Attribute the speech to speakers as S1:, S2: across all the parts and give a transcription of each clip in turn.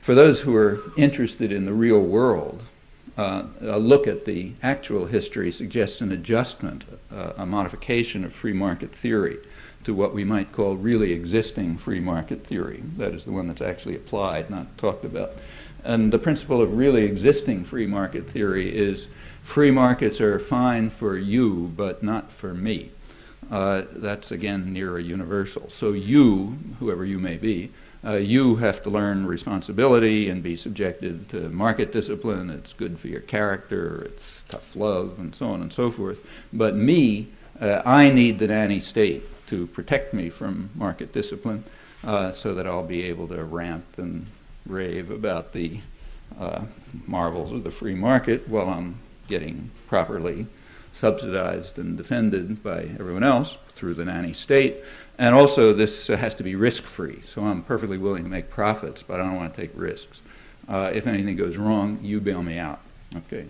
S1: For those who are interested in the real world, a look at the actual history suggests an adjustment, a modification of free market theory to what we might call really existing free market theory. That is the one that's actually applied, not talked about. And the principle of really existing free market theory is free markets are fine for you, but not for me. That's, again, near a universal. So you, whoever you may be, you have to learn responsibility and be subjected to market discipline. It's good for your character. It's tough love, and so on and so forth. But me, I need the nanny state to protect me from market discipline so that I'll be able to rant and rave about the marvels of the free market while I'm getting properly subsidized and defended by everyone else through the nanny state. And also this has to be risk-free. So I'm perfectly willing to make profits, but I don't want to take risks. If anything goes wrong, you bail me out. Okay.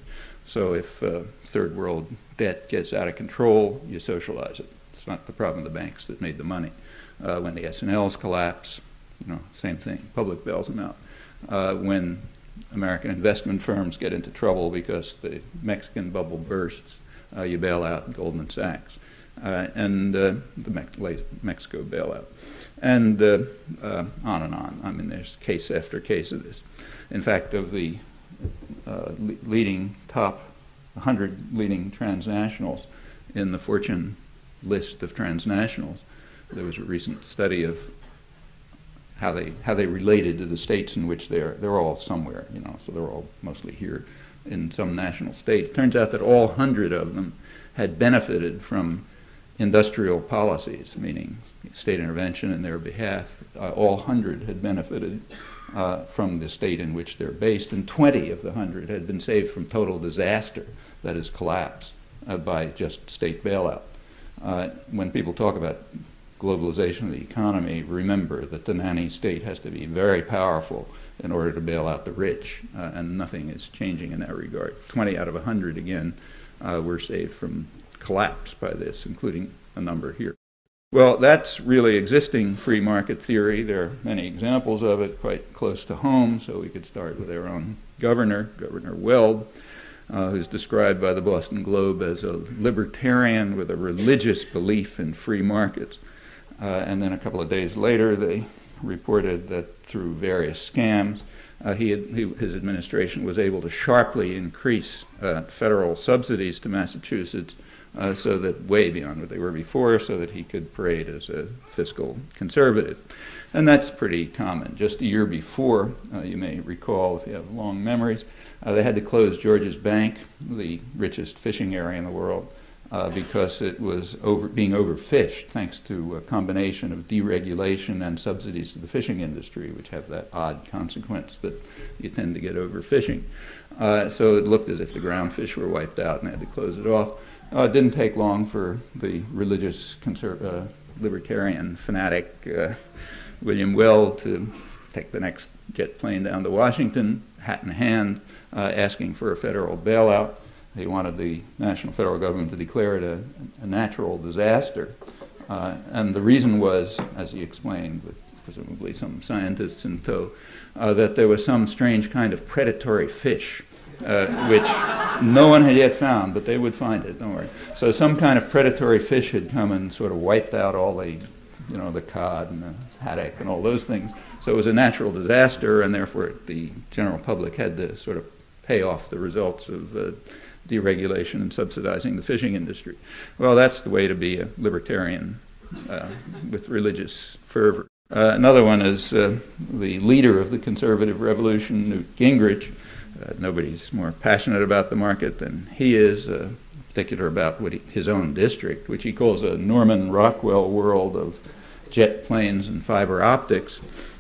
S1: So if third world debt gets out of control, you socialize it. It's not the problem of the banks that made the money. When the S&Ls collapse, same thing. Public bails them out. When American investment firms get into trouble because the Mexican bubble bursts, you bail out Goldman Sachs. And the Mexico bailout. And on and on. I mean, there's case after case of this. In fact, of the leading top 100 leading transnationals in the Fortune list of transnationals, there was a recent study of how they related to the states in which they're all somewhere, so they're all mostly here in some national state. It turns out that all 100 of them had benefited from industrial policies, meaning state intervention in their behalf. All 100 had benefited from the state in which they're based, and 20 of the 100 had been saved from total disaster, that is collapse, by just state bailout. When people talk about globalization of the economy, remember that the nanny state has to be very powerful in order to bail out the rich, and nothing is changing in that regard. 20 out of 100, again, were saved from collapse by this, including a number here. Well, that's really existing free market theory. There are many examples of it quite close to home, so we could start with our own governor, Governor Weld, who's described by the Boston Globe as a libertarian with a religious belief in free markets. And then a couple of days later, they reported that through various scams, his administration was able to sharply increase federal subsidies to Massachusetts so that way beyond what they were before, so that he could parade as a fiscal conservative. And that's pretty common. Just a year before, you may recall if you have long memories, they had to close George's Bank, the richest fishing area in the world, because it was being overfished thanks to a combination of deregulation and subsidies to the fishing industry, which have that odd consequence that you tend to get overfishing. So it looked as if the ground fish were wiped out and they had to close it off. It didn't take long for the religious libertarian fanatic William Weld to take the next jet plane down to Washington, hat in hand, asking for a federal bailout. He wanted the national federal government to declare it a natural disaster. And the reason was, as he explained, with presumably some scientists in tow, that there was some strange kind of predatory fish, which no one had yet found, but they would find it, don't worry. So some kind of predatory fish had come and sort of wiped out all the, the cod and the haddock and all those things. So it was a natural disaster, and therefore the general public had to sort of pay off the results of deregulation and subsidizing the fishing industry. Well, that's the way to be a libertarian with religious fervor. Another one is the leader of the conservative revolution, Newt Gingrich. Nobody's more passionate about the market than he is, particular about his own district, which he calls a Norman Rockwell world of jet planes and fiber optics,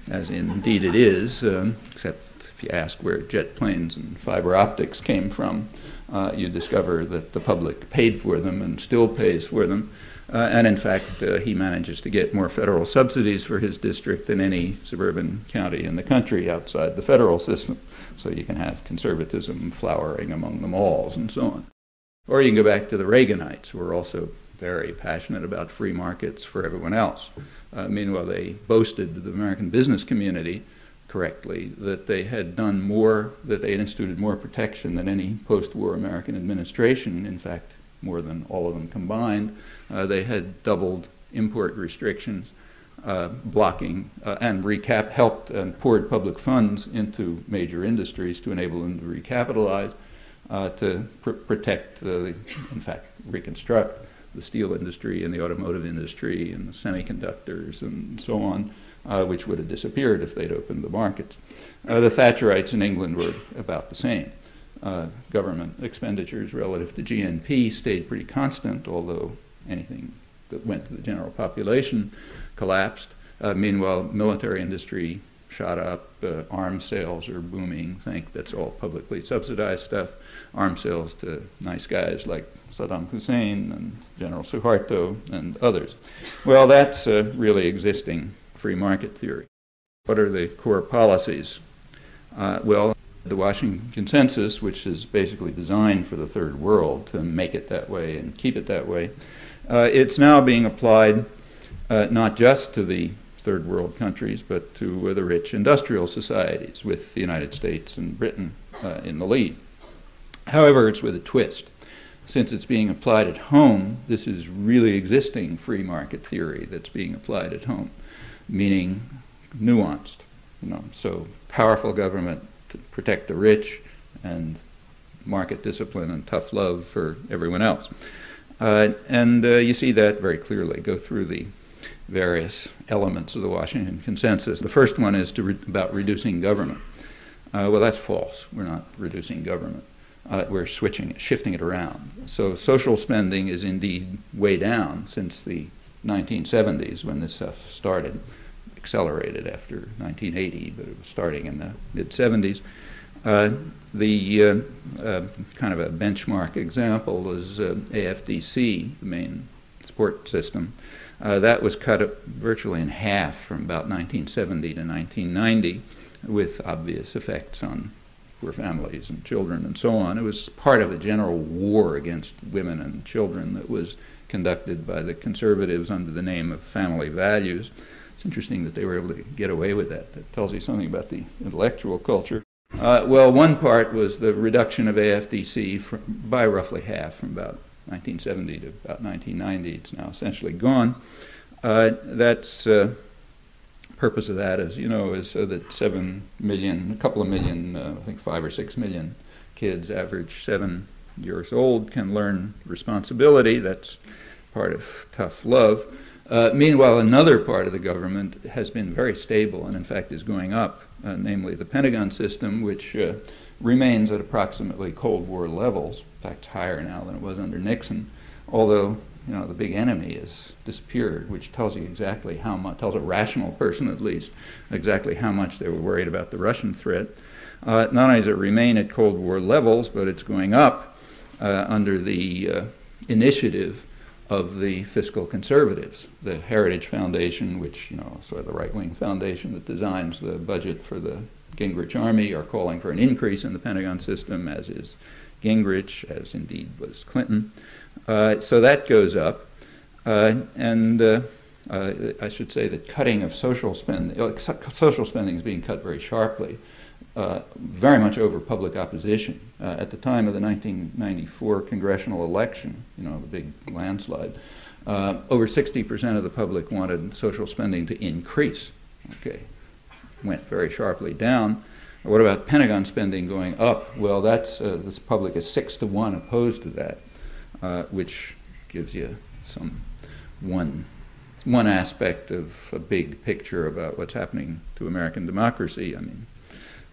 S1: as indeed it is, except if you ask where jet planes and fiber optics came from, you discover that the public paid for them and still pays for them. And in fact, he manages to get more federal subsidies for his district than any suburban county in the country outside the federal system. So you can have conservatism flowering among the malls and so on. Or you can go back to the Reaganites, who are also very passionate about free markets for everyone else. Meanwhile, they boasted to the American business community correctly, that they had done more, that they had instituted more protection than any post-war American administration, in fact, more than all of them combined. They had doubled import restrictions, blocking and helped and poured public funds into major industries to enable them to recapitalize, to protect, in fact, reconstruct the steel industry and the automotive industry and the semiconductors and so on, which would have disappeared if they'd opened the markets. The Thatcherites in England were about the same. Government expenditures relative to GNP stayed pretty constant, although anything that went to the general population collapsed. Meanwhile, military industry shot up, arms sales are booming. That's all publicly subsidized stuff. Arms sales to nice guys like Saddam Hussein and General Suharto and others. Well, that's really existing free market theory. What are the core policies? Well, the Washington Consensus, which is basically designed for the third world to make it that way and keep it that way, it's now being applied not just to the third world countries, but to the rich industrial societies, with the United States and Britain in the lead. However, it's with a twist. Since it's being applied at home, this is really existing free market theory that's being applied at home, meaning nuanced. So powerful government to protect the rich, and market discipline and tough love for everyone else. And you see that very clearly. Go through the various elements of the Washington Consensus. The first one is about reducing government. Well, that's false. We're not reducing government. We're shifting it around. So social spending is indeed way down since the 1970s, when this stuff started. Accelerated after 1980, but it was starting in the mid-70s. The kind of a benchmark example is AFDC, the main support system. That was cut virtually in half from about 1970 to 1990, with obvious effects on poor families and children and so on. It was part of a general war against women and children that was conducted by the conservatives under the name of family values. It's interesting that they were able to get away with that. That tells you something about the intellectual culture. Well, one part was the reduction of AFDC by roughly half, from about 1970 to about 1990. It's now essentially gone. Purpose of that, as you know, is so that 7 million, a couple of million, I think 5 or 6 million kids, average 7 years old, can learn responsibility. That's part of tough love. Meanwhile, another part of the government has been very stable and in fact is going up, namely the Pentagon system, which remains at approximately Cold War levels. In fact, it's higher now than it was under Nixon, although the big enemy has disappeared, which tells you exactly how much, tells a rational person at least, exactly how much they were worried about the Russian threat. Not only does it remain at Cold War levels, but it's going up under the initiative of the fiscal conservatives. The Heritage Foundation, which, sort of the right-wing foundation that designs the budget for the Gingrich Army, are calling for an increase in the Pentagon system, as is Gingrich, as indeed was Clinton. So that goes up. And I should say that cutting of social spending is being cut very sharply, very much over public opposition. At the time of the 1994 congressional election, the big landslide, over 60% of the public wanted social spending to increase. Okay, went very sharply down. What about Pentagon spending going up? Well, this public is 6-to-1 opposed to that, which gives you one aspect of a big picture about what's happening to American democracy. I mean,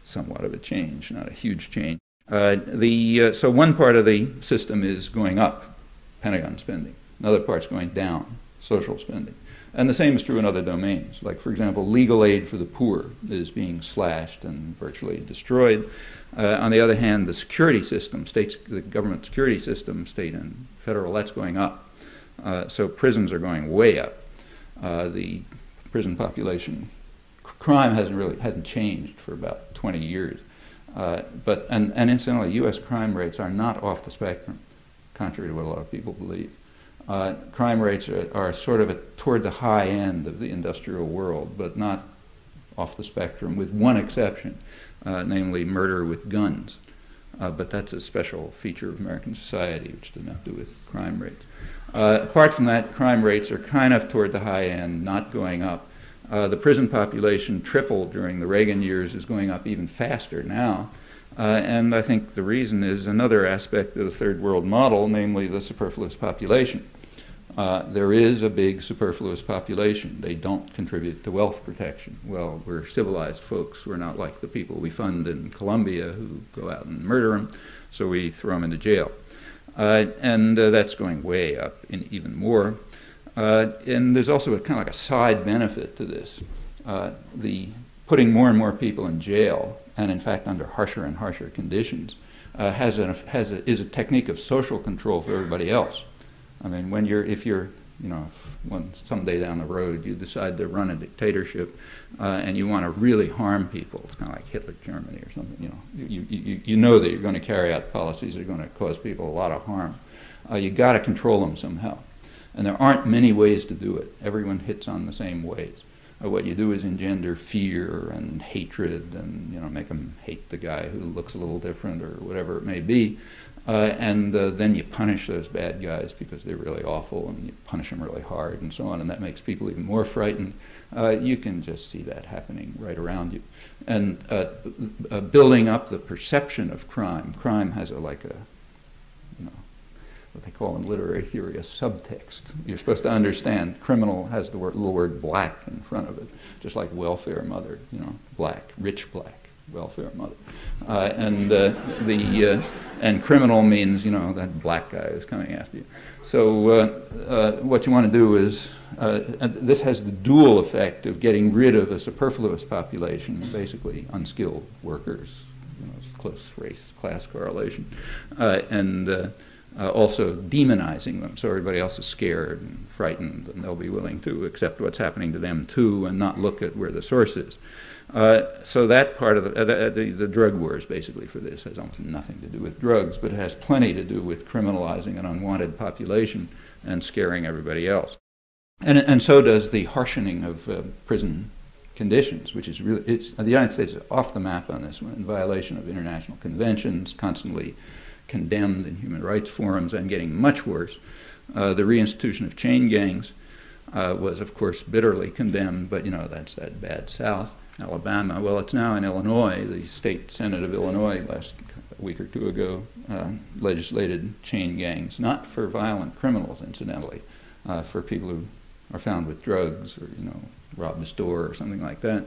S1: somewhat of a change, not a huge change. So one part of the system is going up, Pentagon spending. Another part's going down, social spending. And the same is true in other domains. Like, for example, legal aid for the poor is being slashed and virtually destroyed. On the other hand, the security system, the government security system, state and federal, that's going up. So prisons are going way up. The prison population, crime hasn't changed for about 20 years. And incidentally, U.S. crime rates are not off the spectrum, contrary to what a lot of people believe. Crime rates are sort of toward the high end of the industrial world, but not off the spectrum, with one exception, namely murder with guns. But that's a special feature of American society, which doesn't have to do with crime rates. Apart from that, crime rates are kind of toward the high end, not going up. The prison population tripled during the Reagan years, is going up even faster now. And I think the reason is another aspect of the third world model, namely the superfluous population. There is a big superfluous population. They don't contribute to wealth protection. Well, we're civilized folks. We're not like the people we fund in Colombia who go out and murder them, so we throw them into jail. And that's going way up in even more. And there's also a kind of like a side benefit to this. The putting more and more people in jail, and in fact under harsher and harsher conditions, is a technique of social control for everybody else. I mean, if you're, someday down the road you decide to run a dictatorship and you want to really harm people, it's kind of like Hitler Germany or something, you know that you're going to carry out policies that are going to cause people a lot of harm. You got to control them somehow. And there aren't many ways to do it. Everyone hits on the same ways. What you do is engender fear and hatred and make them hate the guy who looks a little different or whatever it may be. And then you punish those bad guys because they're really awful, and you punish them really hard and so on, and that makes people even more frightened. You can just see that happening right around you. And building up the perception of crime. Crime has what they call in literary theory a subtext. You're supposed to understand criminal has the little word black in front of it, just like welfare mother, black, rich black. Welfare mother, and criminal means that black guy is coming after you. So what you want to do is this has the dual effect of getting rid of a superfluous population, basically unskilled workers, close race class correlation, and also demonizing them, so everybody else is scared and frightened, and they'll be willing to accept what's happening to them too, and not look at where the source is. So that part of the drug wars basically for this has almost nothing to do with drugs, but it has plenty to do with criminalizing an unwanted population and scaring everybody else. And so does the harshening of prison conditions, which is really, the United States is off the map on this one, in violation of international conventions, constantly condemned in human rights forums, and getting much worse. The reinstitution of chain gangs was, of course, bitterly condemned, but that's that bad South. Alabama, well, it's now in Illinois. The state Senate of Illinois last week or two ago legislated chain gangs, not for violent criminals, incidentally, for people who are found with drugs or, robbed a store or something like that.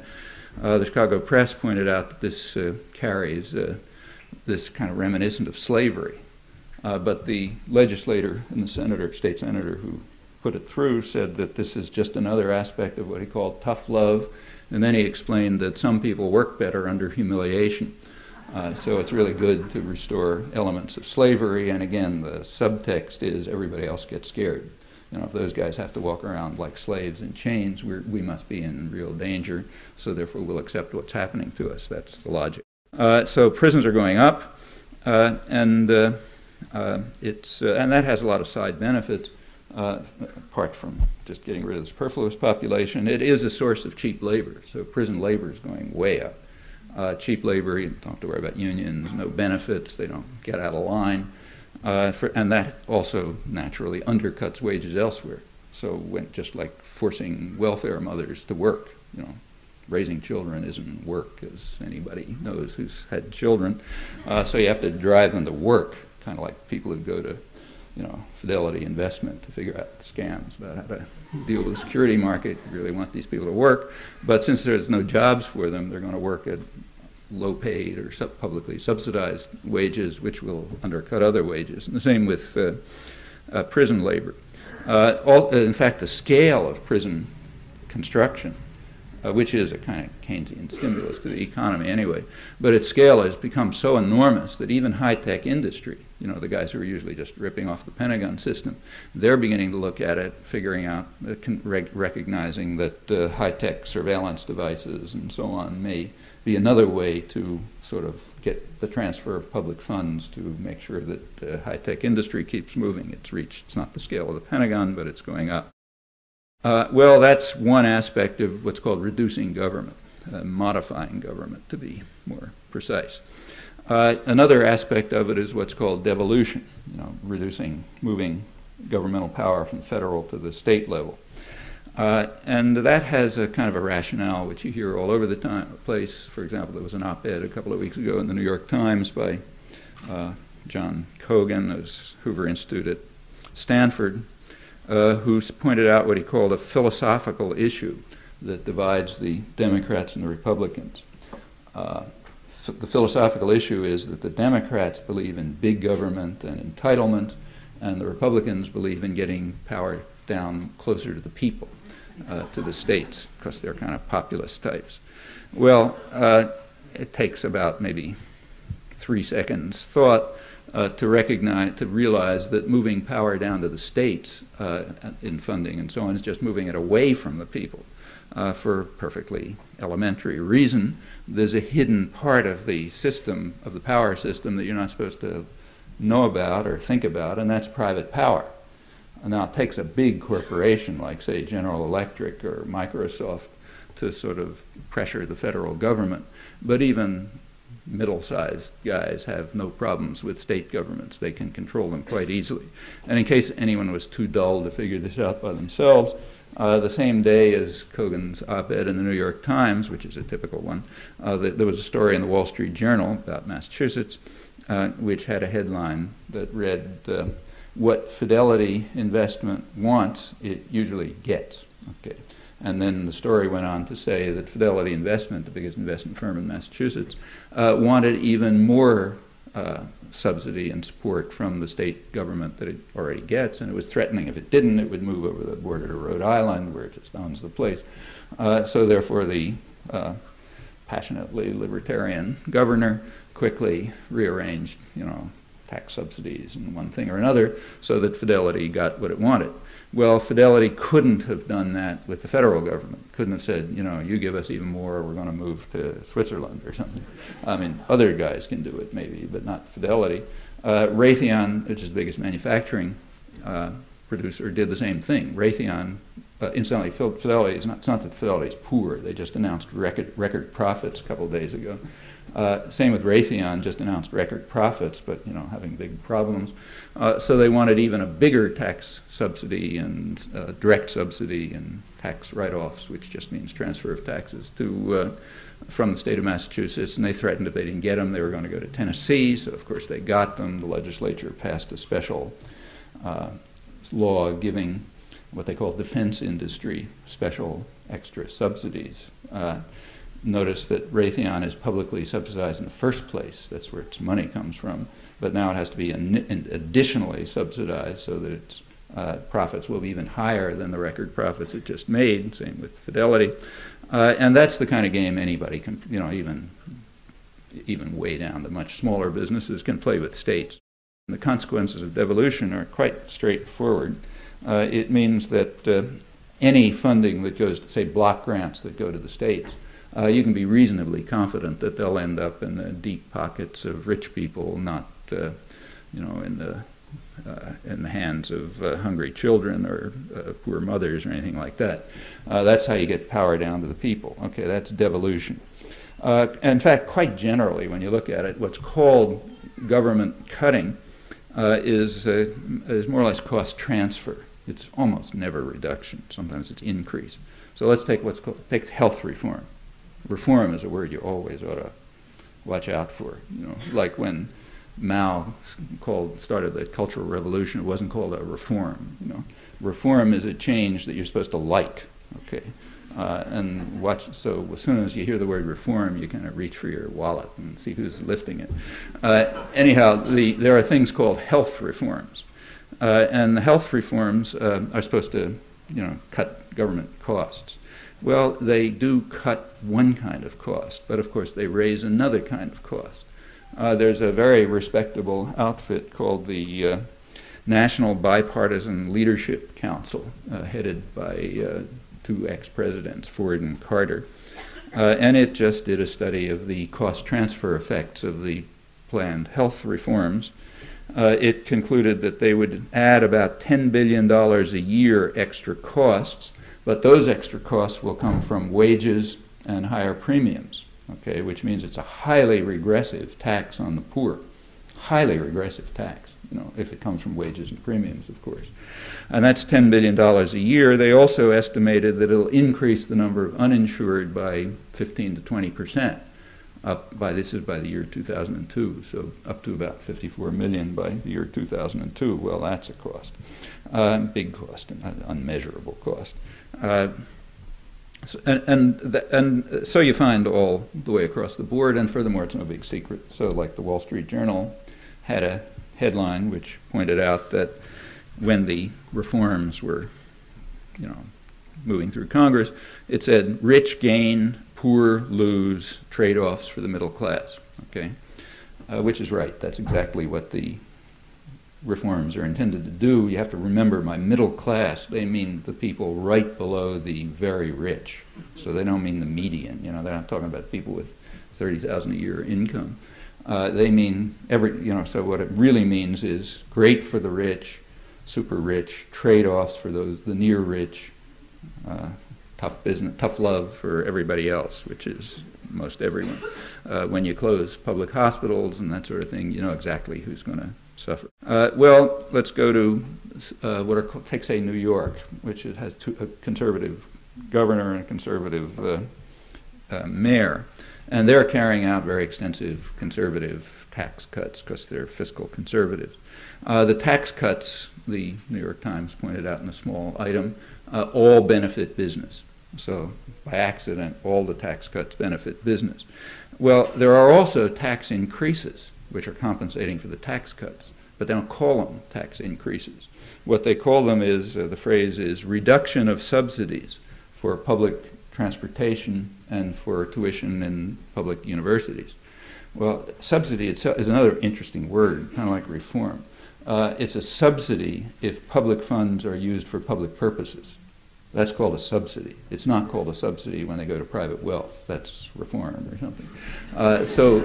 S1: The Chicago Press pointed out that this carries this kind of reminiscent of slavery. But the legislator and the state senator who put it through said that this is just another aspect of what he called tough love. And then he explained that some people work better under humiliation. So it's really good to restore elements of slavery. And again, the subtext is everybody else gets scared. If those guys have to walk around like slaves in chains, we must be in real danger. So therefore, we'll accept what's happening to us. That's the logic. So prisons are going up, and that has a lot of side benefits. Apart from just getting rid of the superfluous population, it is a source of cheap labor. So prison labor is going way up. Cheap labor, you don't have to worry about unions, no benefits, they don't get out of line. And that also naturally undercuts wages elsewhere. So just like forcing welfare mothers to work, raising children isn't work, as anybody knows who's had children. So you have to drive them to work, kind of like people who go to Fidelity Investment to figure out scams about how to deal with the security market. You really want these people to work. But since there's no jobs for them, they're going to work at low-paid or publicly subsidized wages, which will undercut other wages. And the same with prison labor. In fact, the scale of prison construction, which is a kind of Keynesian stimulus to the economy anyway, but its scale has become so enormous that even high-tech industry, the guys who are usually just ripping off the Pentagon system, they're beginning to look at it, figuring out, recognizing that high-tech surveillance devices and so on may be another way to sort of get the transfer of public funds to make sure that high-tech industry keeps moving. It's not the scale of the Pentagon, but it's going up. Well, that's one aspect of what's called reducing government. modifying government, to be more precise. Another aspect of it is what's called devolution, moving governmental power from federal to the state level. And that has a kind of a rationale which you hear all over the place. For example, there was an op-ed a couple of weeks ago in the New York Times by John Kogan of Hoover Institute at Stanford, who pointed out what he called a philosophical issue that divides the Democrats and the Republicans. The philosophical issue is that the Democrats believe in big government and entitlement, and the Republicans believe in getting power down closer to the people, to the states, because they're kind of populist types. Well, it takes about maybe 3 seconds thought to realize that moving power down to the states in funding and so on is just moving it away from the people for a perfectly elementary reason. There's a hidden part of the system, of the power system, that you're not supposed to know about or think about, and that's private power. Now, it takes a big corporation like, say, General Electric or Microsoft to sort of pressure the federal government, but even middle-sized guys have no problems with state governments. They can control them quite easily. And in case anyone was too dull to figure this out by themselves, the same day as Kogan's op-ed in the New York Times, which is a typical one, there was a story in the Wall Street Journal about Massachusetts, which had a headline that read, what Fidelity investment wants, it usually gets. Okay. And then the story went on to say that Fidelity Investment, the biggest investment firm in Massachusetts, wanted even more subsidy and support from the state government that it already gets, and it was threatening if it didn't, it would move over the border to Rhode Island, where it just owns the place. So therefore the passionately libertarian governor quickly rearranged, tax subsidies and one thing or another, so that Fidelity got what it wanted. Well, Fidelity couldn't have done that with the federal government. Couldn't have said, you give us even more, we're going to move to Switzerland or something. I mean, other guys can do it maybe, but not Fidelity. Raytheon, which is the biggest manufacturing producer, did the same thing. Raytheon, incidentally, Fidelity, it's not that Fidelity's poor, they just announced record profits a couple of days ago. Same with Raytheon, just announced record profits, but having big problems. So they wanted even a bigger tax subsidy and direct subsidy and tax write-offs, which just means transfer of taxes from the state of Massachusetts. And they threatened if they didn't get them, they were going to go to Tennessee. So of course they got them. The legislature passed a special law giving what they call defense industry special extra subsidies. Notice that Raytheon is publicly subsidized in the first place. That's where its money comes from. But now it has to be additionally subsidized so that its profits will be even higher than the record profits it just made. Same with Fidelity. And that's the kind of game anybody can, even way down to much smaller businesses can play with states. And the consequences of devolution are quite straightforward. It means that any funding that goes to, say, block grants that go to the states, you can be reasonably confident that they'll end up in the deep pockets of rich people, not in the hands of hungry children or poor mothers or anything like that. That's how you get power down to the people. Okay, that's devolution. In fact, quite generally, when you look at it, what's called government cutting is more or less cost transfer. It's almost never reduction. Sometimes it's increase. So let's take take health reform. Reform is a word you always ought to watch out for. Like when Mao started the Cultural Revolution, it wasn't called a reform. Reform is a change that you're supposed to like. Okay, and watch. So as soon as you hear the word reform, you kind of reach for your wallet and see who's lifting it. Anyhow, there are things called health reforms, and the health reforms are supposed to, cut government costs. Well, they do cut one kind of cost, but of course they raise another kind of cost. There's a very respectable outfit called the National Bipartisan Leadership Council, headed by two ex-presidents, Ford and Carter. And it just did a study of the cost transfer effects of the planned health reforms. It concluded that they would add about $10 billion a year extra costs, but those extra costs will come from wages and higher premiums, okay, which means it's a highly regressive tax on the poor, highly regressive tax, you know, if it comes from wages and premiums, of course. And that's $10 billion a year. They also estimated that it'll increase the number of uninsured by 15 to 20%. This is by the year 2002, so up to about 54 million by the year 2002. Well, that's a cost, big cost, an unmeasurable cost. So you find all the way across the board, and furthermore, it's no big secret. So, like the Wall Street Journal had a headline which pointed out that when the reforms were, you know, moving through Congress, it said rich gain, poor lose, trade-offs for the middle class, okay? Which is right. That's exactly what the reforms are intended to do. You have to remember, by middle class, they mean the people right below the very rich. So they don't mean the median. You know, they're not talking about people with $30,000 a year income. They mean so what it really means is great for the rich, super rich, trade-offs for the near rich, tough business, tough love for everybody else, which is most everyone. When you close public hospitals and that sort of thing, you know exactly who's going to suffer. Well, let's go to what are called, take say New York, which has a conservative governor and a conservative mayor, and they're carrying out very extensive conservative tax cuts because they're fiscal conservatives. The tax cuts, the New York Times pointed out in a small item, all benefit business. So by accident, all the tax cuts benefit business. Well, there are also tax increases, which are compensating for the tax cuts, but they don't call them tax increases. What they call them is, the phrase is reduction of subsidies for public transportation and for tuition in public universities. Well, subsidy itself is another interesting word, kind of like reform. It's a subsidy if public funds are used for public purposes. That's called a subsidy. It's not called a subsidy when they go to private wealth. That's reform or something. So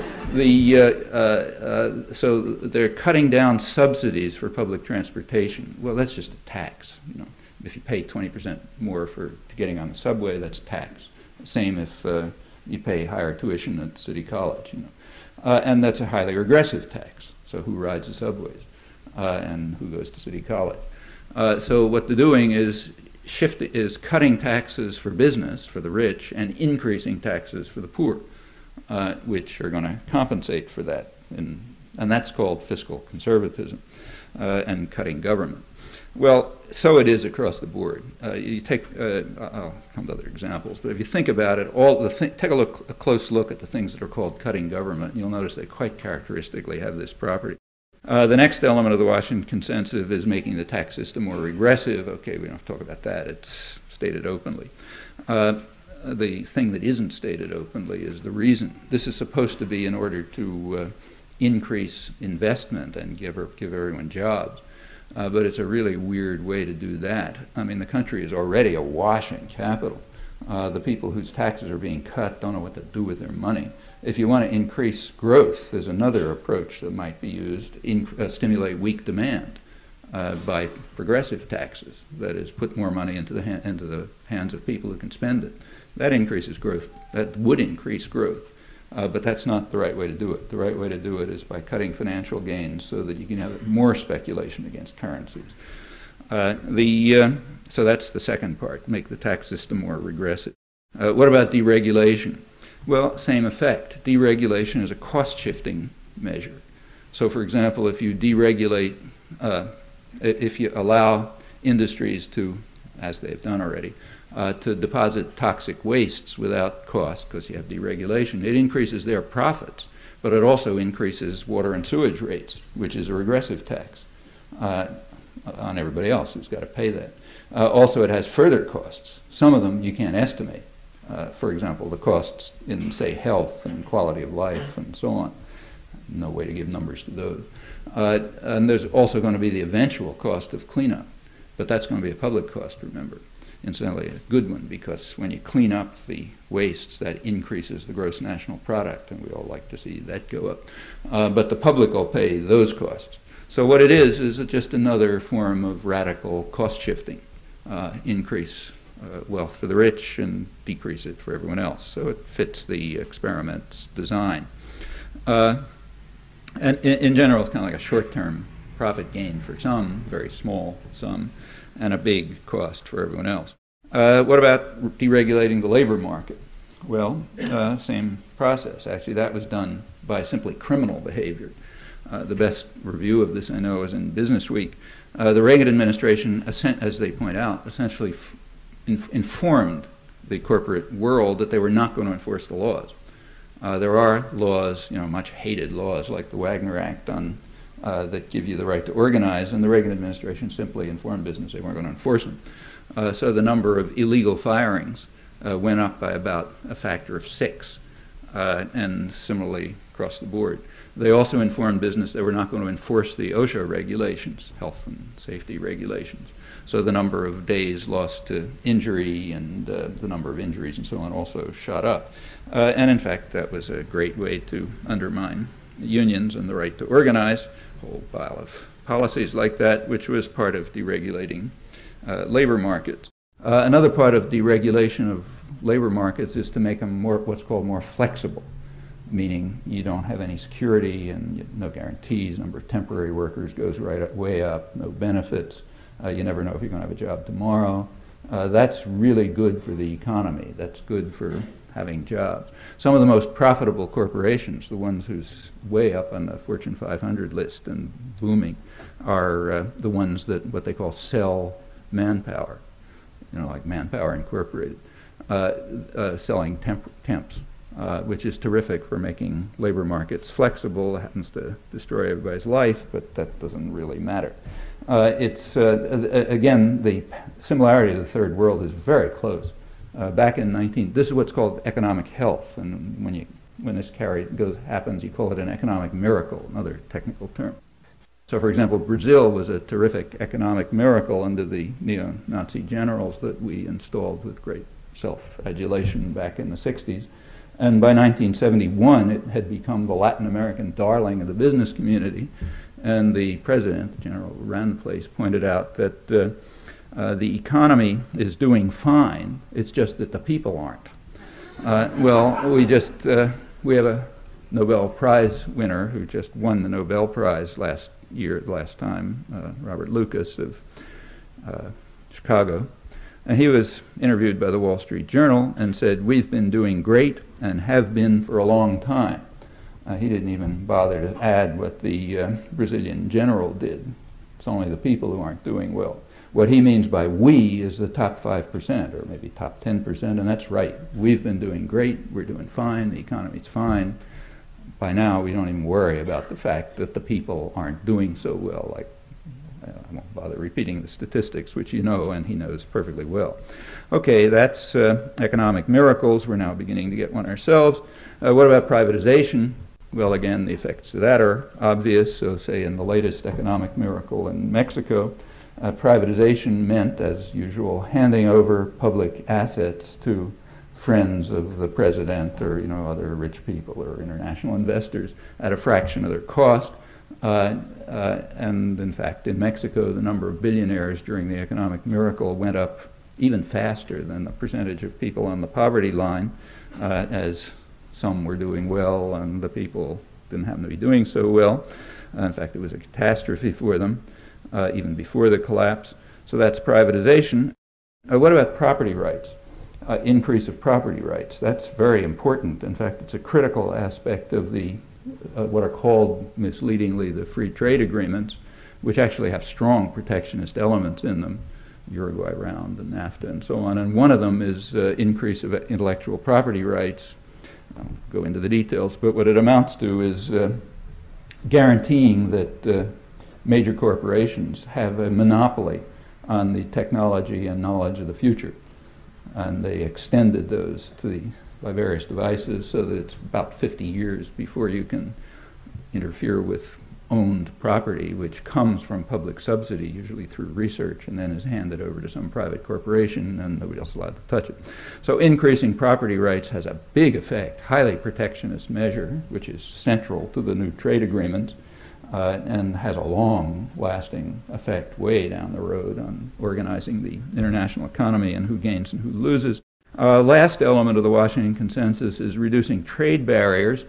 S1: they're cutting down subsidies for public transportation. Well, that's just a tax. You know, if you pay 20% more to getting on the subway, that's tax. Same if you pay higher tuition at City College. You know, and that's a highly regressive tax. So who rides the subways and who goes to City College? So what they're doing is cutting taxes for business, for the rich, and increasing taxes for the poor, which are going to compensate for that. And that's called fiscal conservatism and cutting government. Well, so it is across the board. You take, I'll come to other examples, but if you think about it, take a close look at the things that are called cutting government, and you'll notice they quite characteristically have this property. The next element of the Washington Consensus is making the tax system more regressive. Okay, we don't have to talk about that. It's stated openly. The thing that isn't stated openly is the reason. This is supposed to be in order to increase investment and give everyone jobs. But it's a really weird way to do that. I mean, the country is already awash in capital. The people whose taxes are being cut don't know what to do with their money. If you want to increase growth, there's another approach that might be used, stimulate weak demand by progressive taxes. That is, put more money into the hands of people who can spend it. That increases growth. That would increase growth. But that's not the right way to do it. The right way to do it is by cutting financial gains so that you can have more speculation against currencies. So that's the second part, make the tax system more regressive. What about deregulation? Well, same effect. Deregulation is a cost-shifting measure. So, for example, if you deregulate, if you allow industries to, as they've done already, to deposit toxic wastes without cost, because you have deregulation, it increases their profits, but it also increases water and sewage rates, which is a regressive tax on everybody else who's got to pay that. Also, it has further costs. Some of them you can't estimate. For example, the costs in, say, health and quality of life and so on. No way to give numbers to those. And there's also going to be the eventual cost of cleanup, but that's going to be a public cost, remember. Incidentally, a good one, because when you clean up the wastes, that increases the gross national product, and we all like to see that go up. But the public will pay those costs. So what it is just another form of radical cost shifting, increase wealth for the rich and decrease it for everyone else. So it fits the experiment's design. And in general, it's kind of like a short-term profit gain for some, very small sum, and a big cost for everyone else. What about deregulating the labor market? Well, same process. Actually, that was done by simply criminal behavior. The best review of this, I know, is in Business Week. The Reagan administration, as they point out, essentially informed the corporate world that they were not going to enforce the laws. There are laws, much hated laws like the Wagner Act that give you the right to organize, and the Reagan administration simply informed business they weren't going to enforce them. So the number of illegal firings went up by about a factor of 6, and similarly across the board. They also informed business they were not going to enforce the OSHA regulations, health and safety regulations. So the number of days lost to injury and the number of injuries and so on also shot up. And in fact, that was a great way to undermine unions and the right to organize, a whole pile of policies like that, which was part of deregulating labor markets. Another part of deregulation of labor markets is to make them what's called more flexible, meaning you don't have any security and no guarantees. Number of temporary workers goes way up, no benefits. You never know if you're going to have a job tomorrow. That's really good for the economy. That's good for having jobs. Some of the most profitable corporations, the ones who's way up on the Fortune 500 list and booming, are the ones that what they call sell manpower, like Manpower Incorporated, selling temps. Which is terrific for making labor markets flexible. It happens to destroy everybody's life, but that doesn't really matter. Again, the similarity to the third world is very close. Back in this is what's called economic health, and when this happens, you call it an economic miracle, another technical term. So, for example, Brazil was a terrific economic miracle under the neo-Nazi generals that we installed with great self-adulation back in the 60s. And by 1971, it had become the Latin American darling of the business community. And the president, the general who ran the place, pointed out that the economy is doing fine. It's just that the people aren't. We have a Nobel Prize winner who just won the Nobel Prize last time, Robert Lucas of Chicago. And he was interviewed by the Wall Street Journal and said, "We've been doing great and have been for a long time." He didn't even bother to add what the Brazilian general did. It's only the people who aren't doing well. What he means by we is the top 5% or maybe top 10%, and that's right. We've been doing great. We're doing fine. The economy's fine. By now, we don't even worry about the fact that the people aren't doing so well. I won't bother repeating the statistics, which you know, and he knows perfectly well. Okay, that's economic miracles. We're now beginning to get one ourselves. What about privatization? Well, again, the effects of that are obvious. So, say, in the latest economic miracle in Mexico, privatization meant, as usual, handing over public assets to friends of the president or other rich people or international investors at a fraction of their cost. And in fact, in Mexico, the number of billionaires during the economic miracle went up even faster than the percentage of people on the poverty line, as some were doing well and the people didn't happen to be doing so well. In fact, it was a catastrophe for them, even before the collapse. So that's privatization. What about property rights? Increase of property rights. That's very important. In fact, it's a critical aspect of the what are called misleadingly the free trade agreements, which actually have strong protectionist elements in them, Uruguay Round and NAFTA and so on. And one of them is increase of intellectual property rights. I'll go into the details, but what it amounts to is guaranteeing that major corporations have a monopoly on the technology and knowledge of the future. And they extended those by various devices so that it's about 50 years before you can interfere with owned property, which comes from public subsidy, usually through research, and then is handed over to some private corporation, and nobody else is allowed to touch it. So increasing property rights has a big effect, highly protectionist measure, which is central to the new trade agreements. and has a long-lasting effect way down the road on organizing the international economy and who gains and who loses. Last element of the Washington Consensus is reducing trade barriers.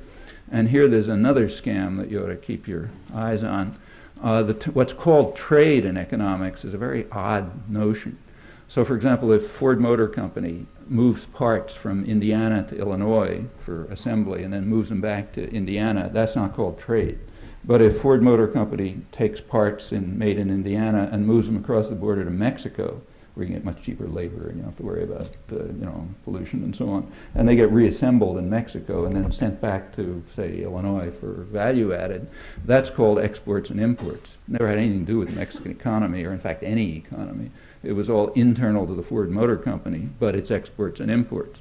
S1: And here there's another scam that you ought to keep your eyes on. What's called trade in economics is a very odd notion. So for example, if Ford Motor Company moves parts from Indiana to Illinois for assembly and then moves them back to Indiana, that's not called trade. But if Ford Motor Company takes parts made in Indiana and moves them across the border to Mexico, where you get much cheaper labor and you don't have to worry about pollution and so on, and they get reassembled in Mexico and then sent back to, say, Illinois for value added, that's called exports and imports. Never had anything to do with the Mexican economy, or in fact any economy. It was all internal to the Ford Motor Company, but it's exports and imports.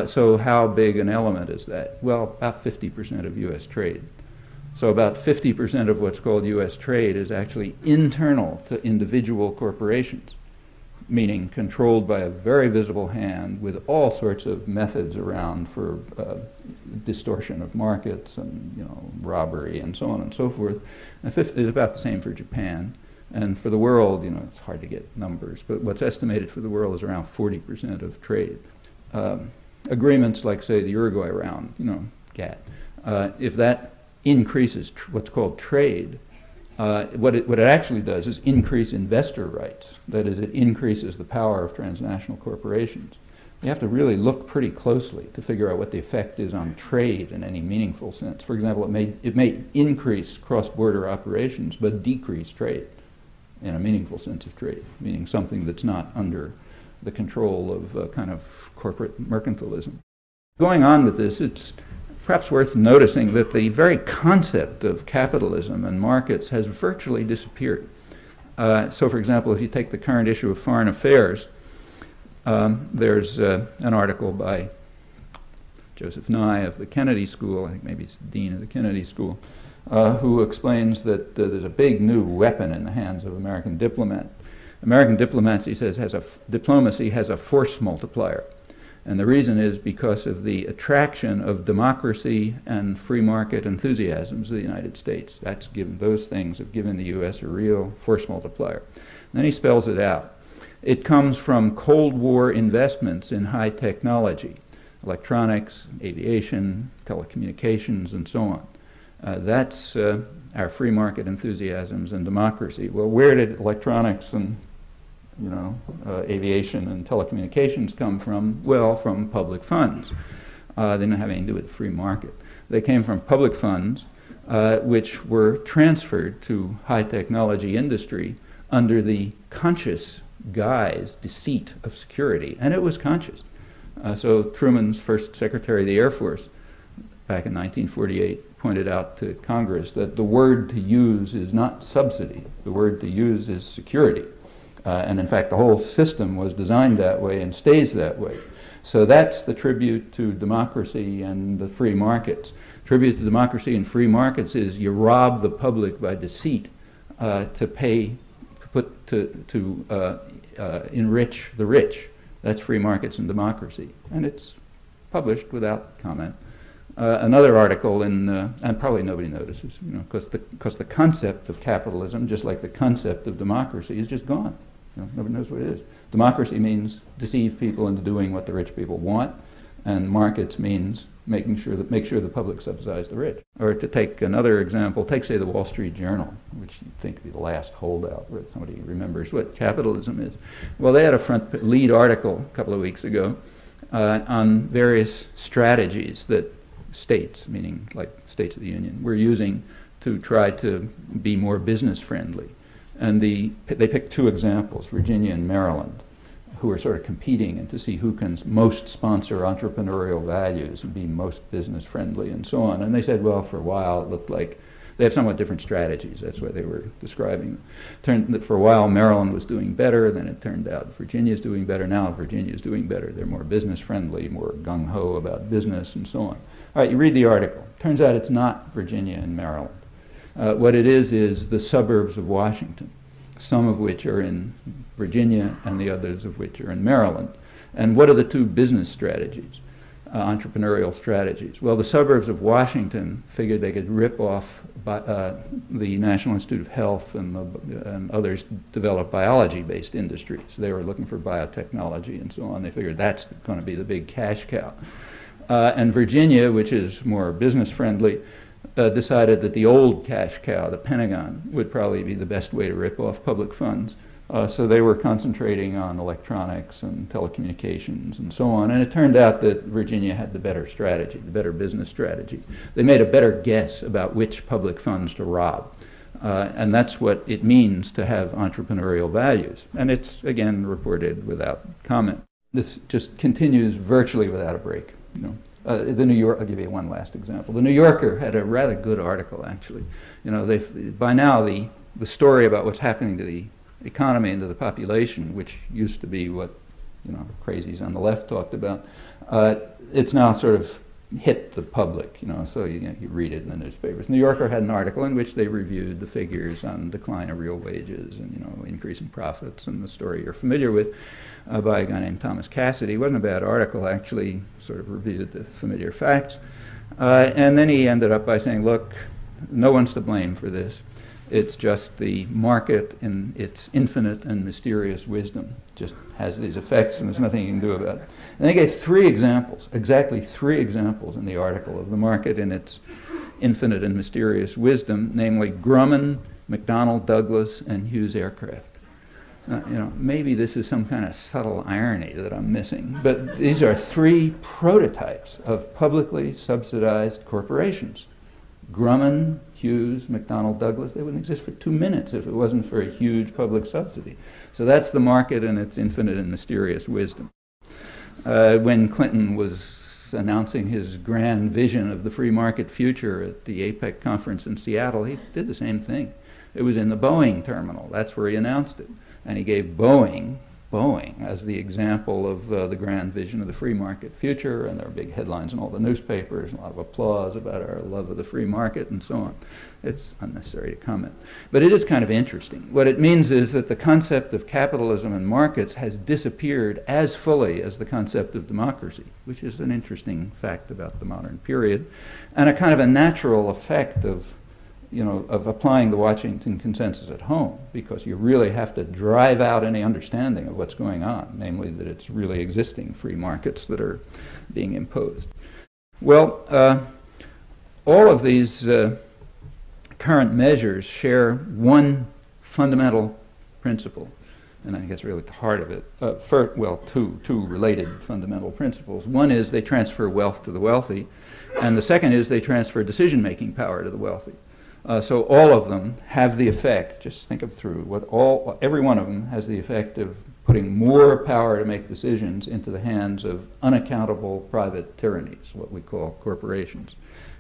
S1: So how big an element is that? Well, about 50% of U.S. trade. So about 50% of what's called U.S. trade is actually internal to individual corporations, meaning controlled by a very visible hand with all sorts of methods around for distortion of markets and robbery and so on and so forth. And it's about the same for Japan. And for the world, it's hard to get numbers, but what's estimated for the world is around 40% of trade. Agreements like, say, the Uruguay round, GATT, if that increases what's called trade, what it actually does is increase investor rights. That is, it increases the power of transnational corporations. You have to really look pretty closely to figure out what the effect is on trade in any meaningful sense. For example, it may increase cross-border operations, but decrease trade in a meaningful sense of trade, meaning something that's not under the control of kind of corporate mercantilism. Going on with this, it's perhaps worth noticing that the very concept of capitalism and markets has virtually disappeared. So for example, if you take the current issue of Foreign Affairs, there's an article by Joseph Nye of the Kennedy School, I think maybe it's the dean of the Kennedy School, who explains that there's a big new weapon in the hands of American diplomats. American diplomats, he says, diplomacy has a force multiplier. And the reason is because of the attraction of democracy and free market enthusiasms of the United States. Those things have given the U.S. a real force multiplier. And then he spells it out. It comes from Cold War investments in high technology, electronics, aviation, telecommunications, and so on. That's our free market enthusiasms and democracy. Well, where did electronics and aviation and telecommunications come from? Well, from public funds. They didn't have anything to do with the free market. They came from public funds which were transferred to high technology industry under the conscious guise, deceit of security, and it was conscious. So Truman's first Secretary of the Air Force back in 1948 pointed out to Congress that the word to use is not subsidy, the word to use is security. And in fact, the whole system was designed that way and stays that way. So that's the tribute to democracy and the free markets. Tribute to democracy and free markets is you rob the public by deceit to enrich the rich. That's free markets and democracy. And it's published without comment. Another article and probably nobody notices, because the concept of capitalism, just like the concept of democracy, is just gone. Nobody knows what it is. Democracy means deceive people into doing what the rich people want, and markets means make sure the public subsidize the rich. Or to take another example, take say the Wall Street Journal, which you'd think would be the last holdout where somebody remembers what capitalism is. Well, they had a front lead article a couple of weeks ago on various strategies that states, meaning like states of the Union, were using to try to be more business friendly. And they picked two examples, Virginia and Maryland, who are sort of competing and to see who can most sponsor entrepreneurial values and be most business friendly and so on. And they said, well, for a while it looked like they have somewhat different strategies. That's why they were describing them. For a while Maryland was doing better, then it turned out Virginia's doing better. Now Virginia's doing better. They're more business friendly, more gung-ho about business and so on. All right, you read the article. Turns out it's not Virginia and Maryland. What it is the suburbs of Washington, some of which are in Virginia and the others of which are in Maryland. And what are the two business strategies? entrepreneurial strategies. Well, the suburbs of Washington figured they could rip off the National Institute of Health and others develop biology-based industries. They were looking for biotechnology and so on. They figured that's going to be the big cash cow. And Virginia, which is more business-friendly, decided that the old cash cow, the Pentagon, would probably be the best way to rip off public funds. So they were concentrating on electronics and telecommunications and so on. And it turned out that Virginia had the better strategy, the better business strategy. They made a better guess about which public funds to rob. And that's what it means to have entrepreneurial values. And it's, again, reported without comment. This just continues virtually without a break. The New York, I'll give you one last example. The New Yorker had a rather good article, actually. By now, the story about what's happening to the economy and to the population, which used to be what crazies on the left talked about, it's now sort of hit the public, so you read it in the newspapers. New Yorker had an article in which they reviewed the figures on decline of real wages and increase in profits, and the story you're familiar with by a guy named Thomas Cassidy. It wasn't a bad article, actually, sort of reviewed the familiar facts. And then he ended up by saying, look, no one's to blame for this. It's just the market in its infinite and mysterious wisdom just has these effects, and there's nothing you can do about it. And they gave 3 examples, exactly 3 examples in the article of the market in its infinite and mysterious wisdom, namely Grumman, McDonnell Douglas, and Hughes Aircraft. Maybe this is some kind of subtle irony that I'm missing, but these are 3 prototypes of publicly subsidized corporations. Grumman, Hughes, McDonnell Douglas, they wouldn't exist for 2 minutes if it wasn't for a huge public subsidy. So that's the market and its infinite and mysterious wisdom. When Clinton was announcing his grand vision of the free market future at the APEC conference in Seattle, he did the same thing. It was in the Boeing terminal. That's where he announced it. And he gave Boeing as the example of the grand vision of the free market future, and there are big headlines in all the newspapers, a lot of applause about our love of the free market and so on. It's unnecessary to comment. But it is kind of interesting. What it means is that the concept of capitalism and markets has disappeared as fully as the concept of democracy, which is an interesting fact about the modern period, and a kind of a natural effect of applying the Washington Consensus at home, because you really have to drive out any understanding of what's going on, namely that it's really existing free markets that are being imposed. Well, all of these current measures share one fundamental principle, and I think that's really the heart of it. Two related fundamental principles. One is they transfer wealth to the wealthy, and the second is they transfer decision-making power to the wealthy. So all of them have the effect, just think it through, every one of them has the effect of putting more power to make decisions into the hands of unaccountable private tyrannies, what we call corporations,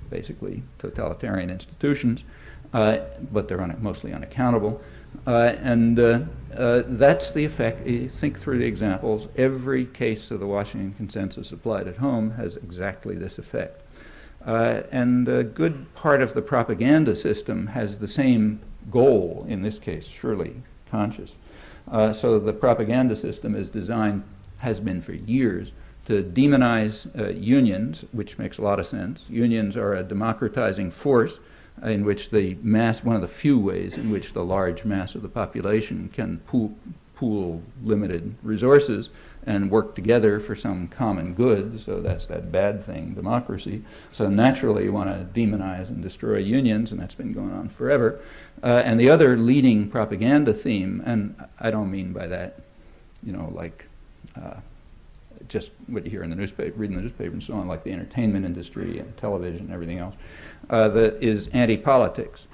S1: basically totalitarian institutions, but they're mostly unaccountable. That's the effect. You think through the examples. Every case of the Washington Consensus applied at home has exactly this effect. And a good part of the propaganda system has the same goal, in this case, surely conscious. So the propaganda system is designed, has been for years, to demonize unions, which makes a lot of sense. Unions are a democratizing force in which the mass, one of the few ways in which the large mass of the population can pool limited resources and work together for some common good. So that's that bad thing, democracy. So naturally you want to demonize and destroy unions, and that's been going on forever. And the other leading propaganda theme, and I don't mean by that, just what you hear in the newspaper, reading the newspaper and so on, like the entertainment industry and television and everything else, is anti-politics,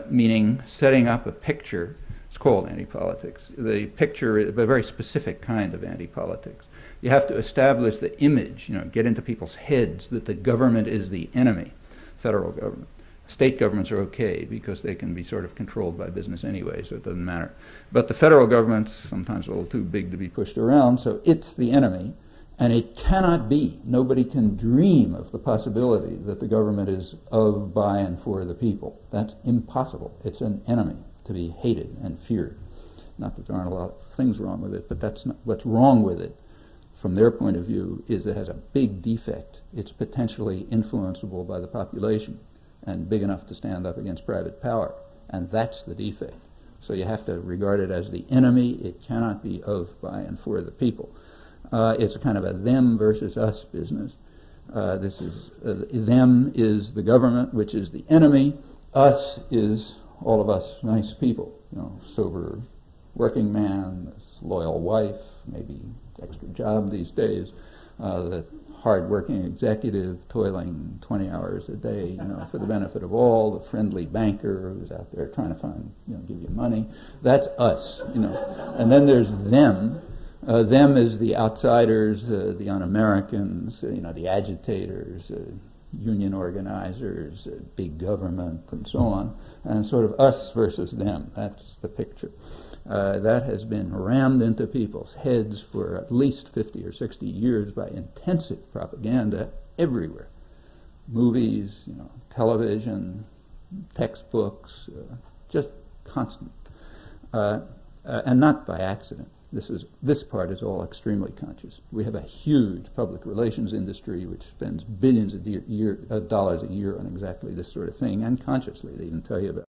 S1: meaning setting up a picture. It's called anti-politics. The picture is a very specific kind of anti-politics. You have to establish the image, get into people's heads that the government is the enemy, federal government. State governments are okay because they can be sort of controlled by business anyway, so it doesn't matter. But the federal government's sometimes a little too big to be pushed around, so it's the enemy, and it cannot be. Nobody can dream of the possibility that the government is of, by, and for the people. That's impossible. It's an enemy to be hated and feared. Not that there aren't a lot of things wrong with it, but that's not what's wrong with it. from their point of view, is it has a big defect. It's potentially influenceable by the population and big enough to stand up against private power. And that's the defect. So you have to regard it as the enemy. It cannot be of, by, and for the people. It's a kind of a them versus us business. Them is the government, which is the enemy. Us is all of us nice people, sober working man, loyal wife, maybe extra job these days, the hard-working executive toiling 20 hours a day, for the benefit of all, the friendly banker who's out there trying to find, give you money. That's us, And then there's them. Them is the outsiders, the un-Americans, the agitators, union organizers, big government, and so on. And sort of us versus them. That's the picture. That has been rammed into people's heads for at least 50 or 60 years by intensive propaganda everywhere. Movies, television, textbooks, just constant. And not by accident. This part is all extremely conscious. We have a huge public relations industry which spends billions of dollars a year on exactly this sort of thing, and consciously they even tell you about it.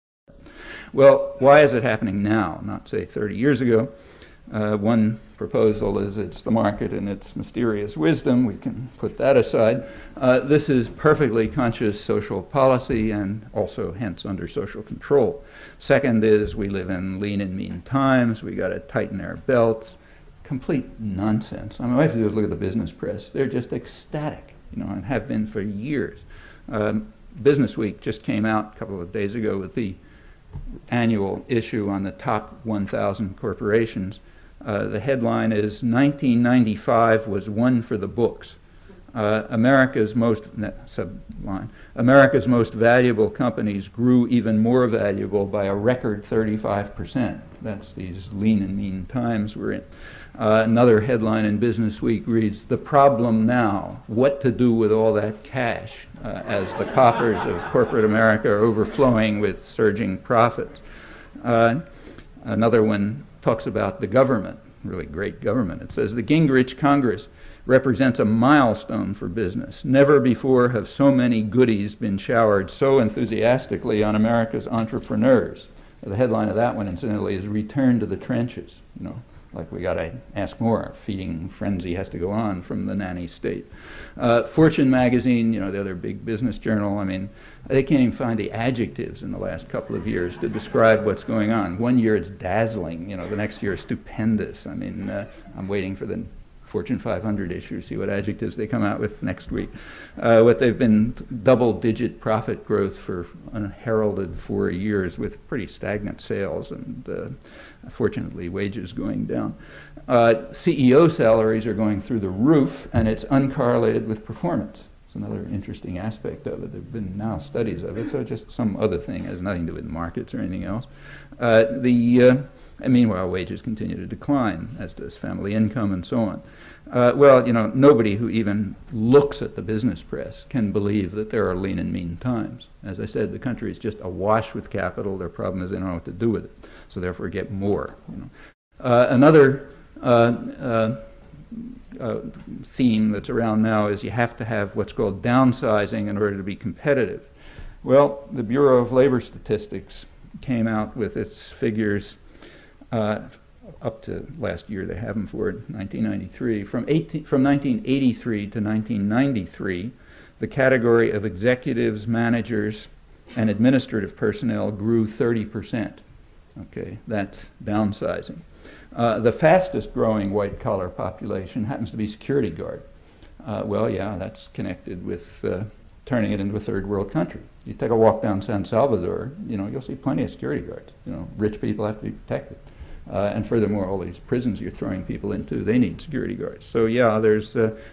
S1: Well, why is it happening now, not say 30 years ago? One proposal is it's the market and its mysterious wisdom. We can put that aside. This is perfectly conscious social policy and also hence under social control. Second is we live in lean and mean times. We got to tighten our belts. Complete nonsense. I mean, all I have to do is look at the business press. They're just ecstatic, and have been for years. Business Week just came out a couple of days ago with the annual issue on the top 1,000 corporations. The headline is 1995 was one for the books. America's most valuable companies grew even more valuable by a record 35%. That's these lean and mean times we're in. Another headline in Business Week reads, "The problem now, what to do with all that cash," as the coffers of corporate America are overflowing with surging profits. Another one talks about the government, really great government. It says, "The Gingrich Congress represents a milestone for business. Never before have so many goodies been showered so enthusiastically on America's entrepreneurs." The headline of that one, incidentally, is "Return to the Trenches." Like we got to ask more. Feeding frenzy has to go on from the nanny state. Fortune magazine, the other big business journal, they can't even find the adjectives in the last couple of years to describe what's going on. One year it's dazzling, the next year stupendous. I'm waiting for the Fortune 500 issue, see what adjectives they come out with next week. What they've been double-digit profit growth for unheralded 4 years with pretty stagnant sales and fortunately wages going down. CEO salaries are going through the roof, and it's uncorrelated with performance. It's another interesting aspect of it. There have been now studies of it, so just some other thing, has nothing to do with markets or anything else. And meanwhile, wages continue to decline, as does family income and so on. Nobody who even looks at the business press can believe that there are lean and mean times. As I said, the country is just awash with capital. Their problem is they don't know what to do with it, so therefore get more. Another theme that's around now is you have to have what's called downsizing in order to be competitive. Well, the Bureau of Labor Statistics came out with its figures up to last year. They have them for 1993. From 1983 to 1993, the category of executives, managers, and administrative personnel grew 30%. Okay, that's downsizing. The fastest growing white-collar population happens to be security guard. That's connected with turning it into a third world country. You take a walk down San Salvador, you'll see plenty of security guards. Rich people have to be protected. And furthermore, all these prisons you're throwing people into, they need security guards. So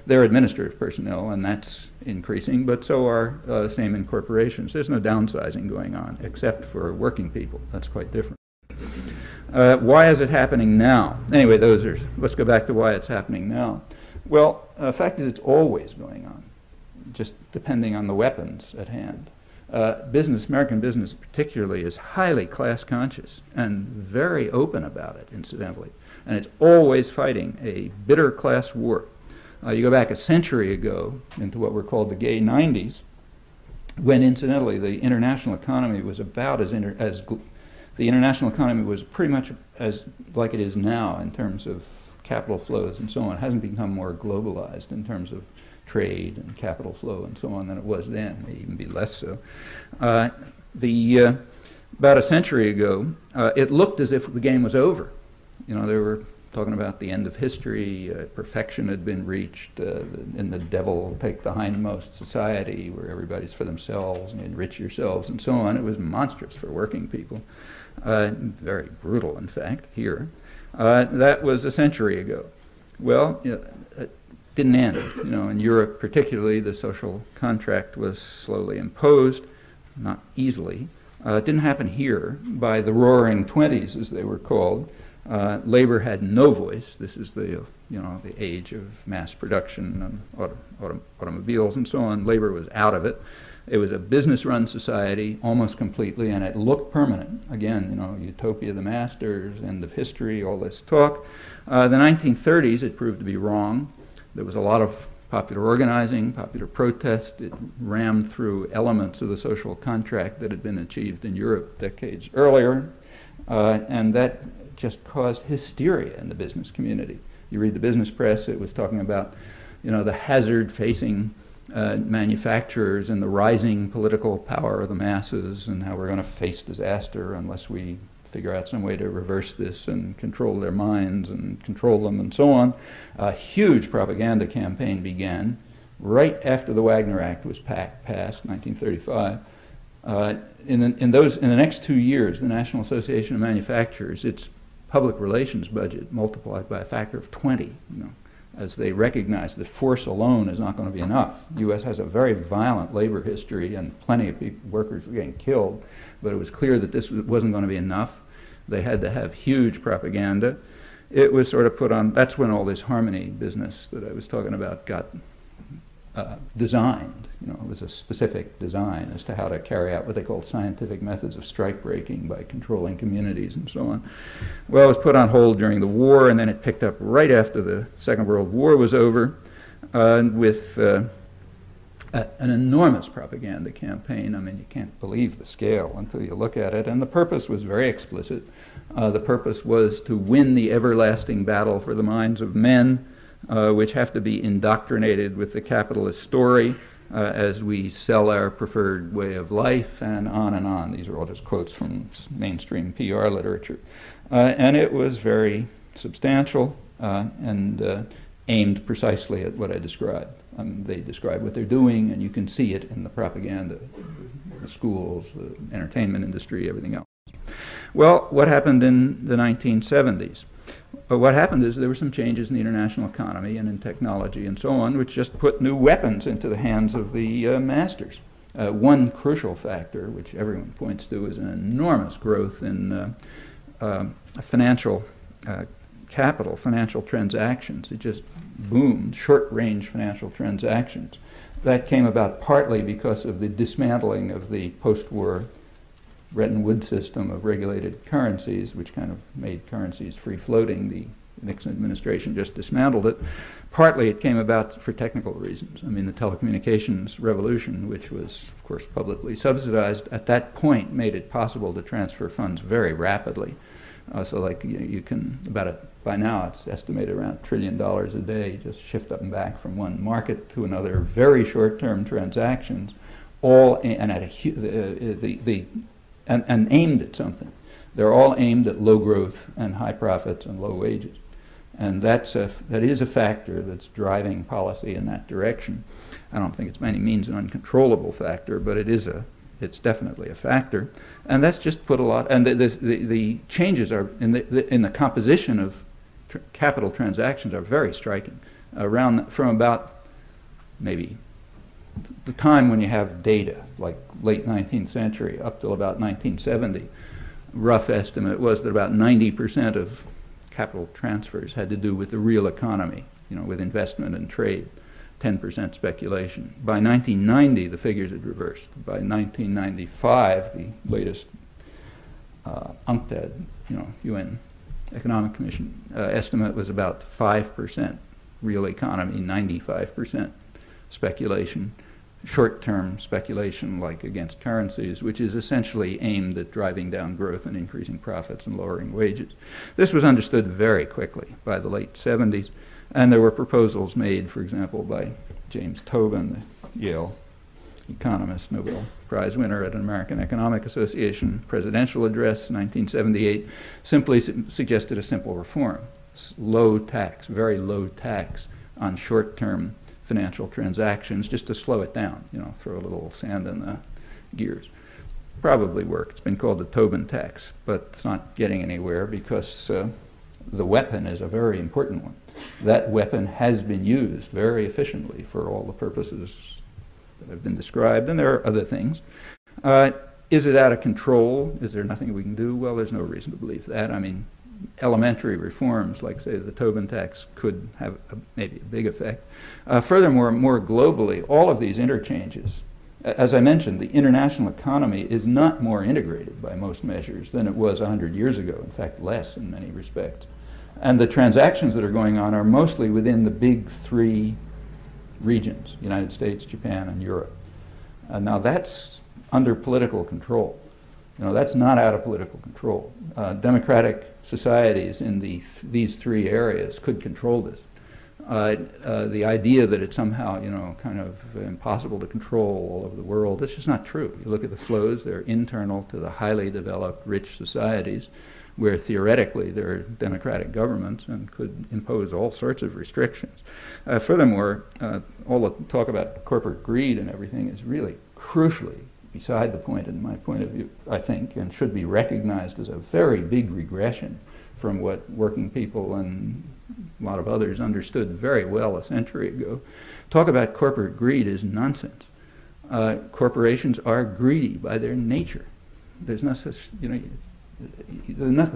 S1: they're administrative personnel, and that's increasing, but so are same in corporations. There's no downsizing going on, except for working people. That's quite different. Why is it happening now? Anyway, let's go back to why it's happening now. Well, the fact is it's always going on, just depending on the weapons at hand. American business particularly, is highly class conscious and very open about it, incidentally. And it's always fighting a bitter class war. You go back a century ago into what were called the gay 90s, when incidentally the international economy was about the international economy was pretty much as like it is now in terms of capital flows and so on. It hasn't become more globalized in terms of trade and capital flow and so on than it was then, may even be less so. About a century ago, it looked as if the game was over. You know, they were talking about the end of history, perfection had been reached, and the devil will take the hindmost society where everybody's for themselves and enrich yourselves and so on. It was monstrous for working people, very brutal, in fact, here. That was a century ago. Well, it didn't end. You know, in Europe particularly, the social contract was slowly imposed, not easily. It didn't happen here. By the Roaring Twenties, as they were called, labor had no voice. This is the the age of mass production and automobiles and so on. Labor was out of it. It was a business-run society almost completely, and it looked permanent. Again, you know, utopia of the masters, end of history, all this talk. The 1930s, it proved to be wrong. There was a lot of popular organizing, popular protest. It rammed through elements of the social contract that had been achieved in Europe decades earlier, and that just caused hysteria in the business community. You read the business press, it was talking about, you know, the hazard facing manufacturers and the rising political power of the masses and how we're going to face disaster unless we figure out some way to reverse this and control their minds and control them and so on. A huge propaganda campaign began right after the Wagner Act was passed, 1935. In the next 2 years, the National Association of Manufacturers, its public relations budget multiplied by a factor of 20, you know, as they recognized that force alone is not going to be enough. The U.S. has a very violent labor history and plenty of workers were getting killed, but it was clear that this wasn't going to be enough. They had to have huge propaganda. It was sort of put on, that's when all this harmony business that I was talking about got designed. You know, it was a specific design as to how to carry out what they called scientific methods of strike breaking by controlling communities and so on. Well, it was put on hold during the war, and then it picked up right after the Second World War was over with an enormous propaganda campaign. I mean, you can't believe the scale until you look at it. And the purpose was very explicit. The purpose was to win the everlasting battle for the minds of men, which have to be indoctrinated with the capitalist story as we sell our preferred way of life, and on and on. These are all just quotes from mainstream PR literature. And it was very substantial and aimed precisely at what I described. They describe what they're doing, and you can see it in the propaganda, the schools, the entertainment industry, everything else. Well, what happened in the 1970s? What happened is there were some changes in the international economy and in technology and so on, which just put new weapons into the hands of the masters. One crucial factor, which everyone points to, is an enormous growth in financial capital, financial transactions. It just boomed, short-range financial transactions. That came about partly because of the dismantling of the post-war Bretton Woods system of regulated currencies, which kind of made currencies free-floating. The Nixon administration just dismantled it. Partly it came about for technical reasons. I mean, the telecommunications revolution, which was, of course, publicly subsidized, at that point made it possible to transfer funds very rapidly. So like you can, by now it's estimated around $1 trillion a day, just shift up and back from one market to another, very short-term transactions, all and at and aimed at something. They're all aimed at low growth and high profits and low wages. And that is a factor that's driving policy in that direction. I don't think it's by any means an uncontrollable factor, but it's definitely a factor. And that's just put a lot, and the changes are in the composition of capital transactions are very striking. From about maybe the time when you have data, like late 19th century up till about 1970, rough estimate was that about 90% of capital transfers had to do with the real economy, you know, with investment and trade, 10% speculation. By 1990, the figures had reversed. By 1995, the latest UNCTAD, UN Economic Commission estimate was about 5% real economy, 95% speculation, short-term speculation like against currencies, which is essentially aimed at driving down growth and increasing profits and lowering wages. This was understood very quickly by the late 70s, and there were proposals made, for example, by James Tobin, the Yale economist, Nobel Prize winner at an American Economic Association presidential address, 1978, simply suggested a simple reform. Low tax, very low tax on short-term financial transactions, just to slow it down, throw a little sand in the gears. Probably work. It's been called the Tobin tax, but it's not getting anywhere because the weapon is a very important one. That weapon has been used very efficiently for all the purposes that have been described, and there are other things. Is it out of control? Is there nothing we can do? Well, there's no reason to believe that. I mean, elementary reforms, like, say, the Tobin tax, could have maybe a big effect. Furthermore, more globally, all of these interchanges, as I mentioned, the international economy is not more integrated by most measures than it was 100 years ago, in fact, less in many respects. And the transactions that are going on are mostly within the big three regions, United States, Japan, and Europe. Now that's under political control. That's not out of political control. Democratic societies in these three areas could control this. The idea that it's somehow, kind of impossible to control all over the world, that's just not true. You look at the flows, they're internal to the highly developed, rich societies, where theoretically there are democratic governments and could impose all sorts of restrictions. Furthermore, all the talk about corporate greed and everything is really crucially beside the point, in my point of view, I think, and should be recognized as a very big regression from what working people and a lot of others understood very well a century ago. Talk about corporate greed is nonsense. Corporations are greedy by their nature. There's no such, they're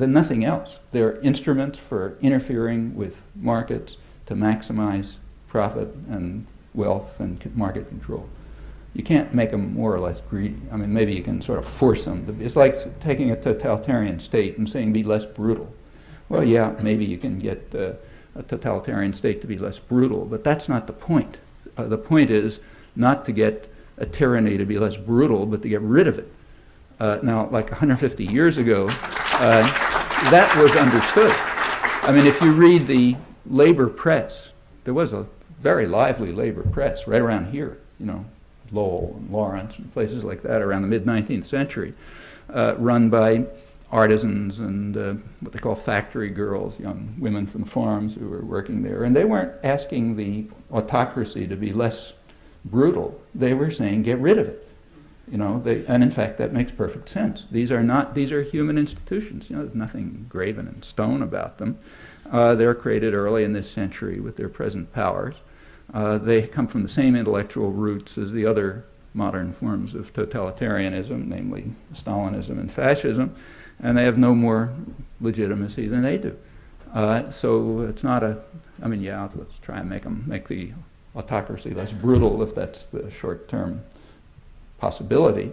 S1: nothing else. They're instruments for interfering with markets to maximize profit and wealth and market control. You can't make them more or less greedy. I mean, maybe you can sort of force them to be. It's like taking a totalitarian state and saying be less brutal. Well, yeah, maybe you can get a totalitarian state to be less brutal, but that's not the point. The point is not to get a tyranny to be less brutal, but to get rid of it. Now, like 150 years ago, that was understood. I mean, if you read the labor press, there was a very lively labor press right around here, Lowell and Lawrence and places like that around the mid-19th century, run by artisans and what they call factory girls, young women from farms who were working there. And they weren't asking the autocracy to be less brutal. They were saying, get rid of it. And in fact, that makes perfect sense. These are human institutions. There's nothing graven in stone about them. They're created early in this century with their present powers. They come from the same intellectual roots as the other modern forms of totalitarianism, namely Stalinism and fascism, and they have no more legitimacy than they do. So it's not let's try and make the autocracy less brutal if that's the short-term possibility,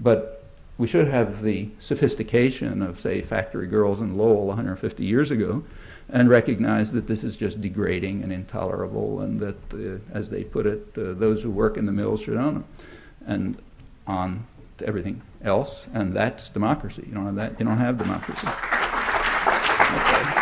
S1: but we should have the sophistication of, say, factory girls in Lowell 150 years ago, and recognize that this is just degrading and intolerable, and that, as they put it, those who work in the mills should own them, and on to everything else, and that's democracy. You don't have that, you don't have democracy. Okay.